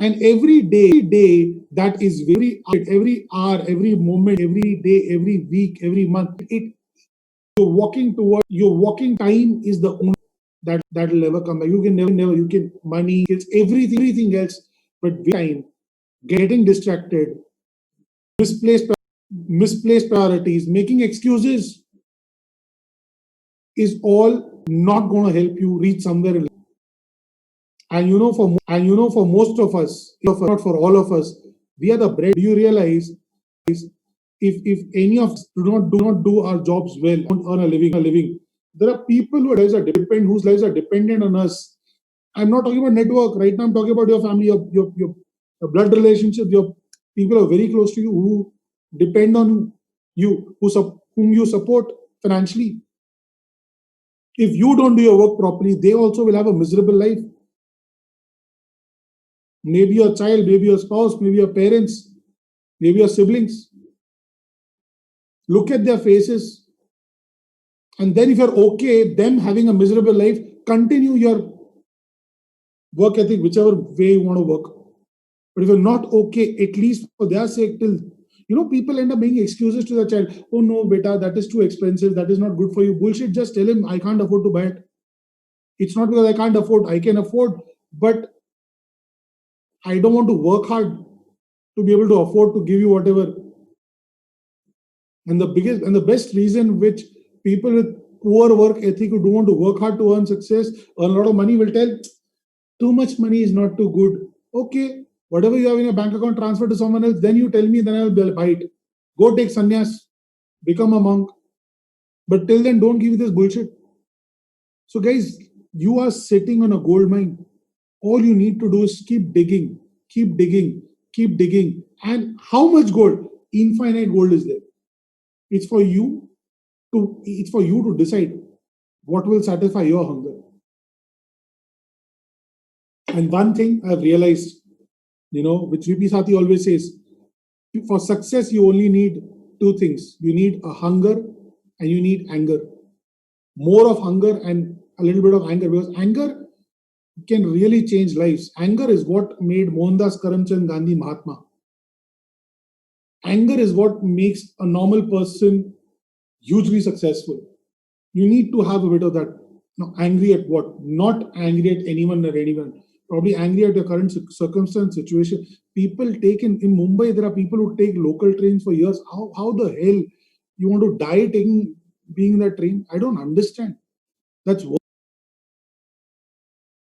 And every day that is every hour, every moment, every day, every week, every month, you're walking. Time is the only that will ever come back. You can never you can money, it's everything else, but time, getting distracted, misplaced misplaced priorities, making excuses is all not going to help you reach somewhere in life. For most of us, if not for all of us, we are the bread. Do you realize if any of us do not do our jobs well, don't earn a living, there are people whose lives are dependent on us. I'm not talking about network right now. I'm talking about your family, your blood relationship, your people who are very close to you who depend on you, whom you support financially. If you don't do your work properly, they also will have a miserable life. Maybe your child, maybe your spouse, maybe your parents, maybe your siblings. Look at their faces. And then if you're okay, them having a miserable life, continue your work ethic, whichever way you want to work. But if you're not okay, at least for their sake, people end up making excuses to the child. Oh no, beta, that is too expensive. That is not good for you. Bullshit. Just tell him I can't afford to buy it. It's not because I can't afford. I can afford, but I don't want to work hard to be able to afford to give you whatever. And the best reason which people with poor work ethic who don't want to work hard to earn success, earn a lot of money will tell, too much money is not too good. Okay, whatever you have in your bank account, transfer to someone else, then you tell me, then I'll buy it. Go take sannyas, become a monk. But till then, don't give me this bullshit. So, guys, you are sitting on a gold mine. All you need to do is keep digging, keep digging, keep digging. And how much gold? Infinite gold is there. It's for you to decide what will satisfy your hunger. And one thing I've realized, which VP Sati always says, for success, you only need two things. You need a hunger and you need anger. More of hunger and a little bit of anger, because anger can really change lives. Anger is what made Mohandas Karamchand Gandhi Mahatma. Anger is what makes a normal person hugely successful. You need to have a bit of that. Angry at what? Not angry at anyone or anyone. Probably angry at your current circumstance, situation. People take in Mumbai, there are people who take local trains for years. How the hell you want to die being in that train? I don't understand. That's what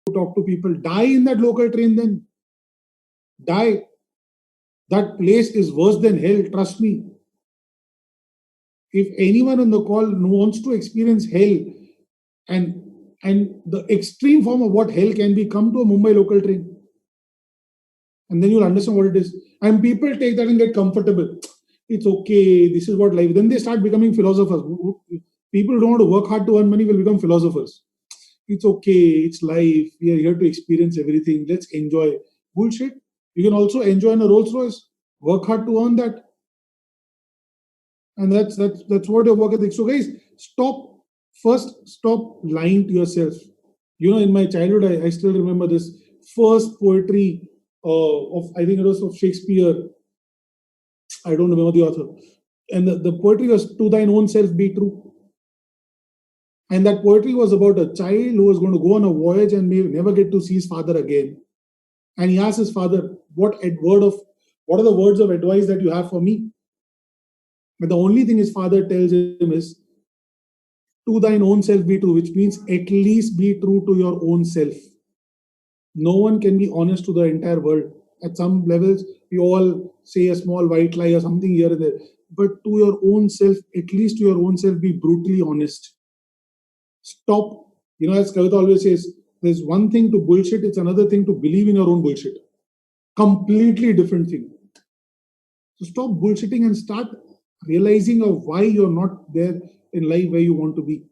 to talk to people. Die in that local train then. Die. That place is worse than hell, trust me. If anyone on the call wants to experience hell and the extreme form of what hell can be, come to a Mumbai local train. And then you'll understand what it is. And people take that and get comfortable. It's okay, this is what life. Then they start becoming philosophers. People who don't want to work hard to earn money will become philosophers. It's okay, it's life. We are here to experience everything. Let's enjoy. Bullshit. You can also enjoy in a Rolls Royce. Work hard to earn that. And that's what your work ethic. So guys, stop lying to yourself. In my childhood, I still remember this first poetry of, I think it was of Shakespeare. I don't remember the author. And the poetry was, to thine own self be true. And that poetry was about a child who was going to go on a voyage and may never get to see his father again. And he asked his father, what are the words of advice that you have for me? But the only thing his father tells him is, to thine own self be true, which means at least be true to your own self. No one can be honest to the entire world. At some levels, we all say a small white lie or something here and there. But to your own self, at least to your own self, be brutally honest. Stop. As Kavita always says, there's one thing to bullshit, it's another thing to believe in your own bullshit. Completely different thing. So stop bullshitting and start realizing of why you're not there in life where you want to be.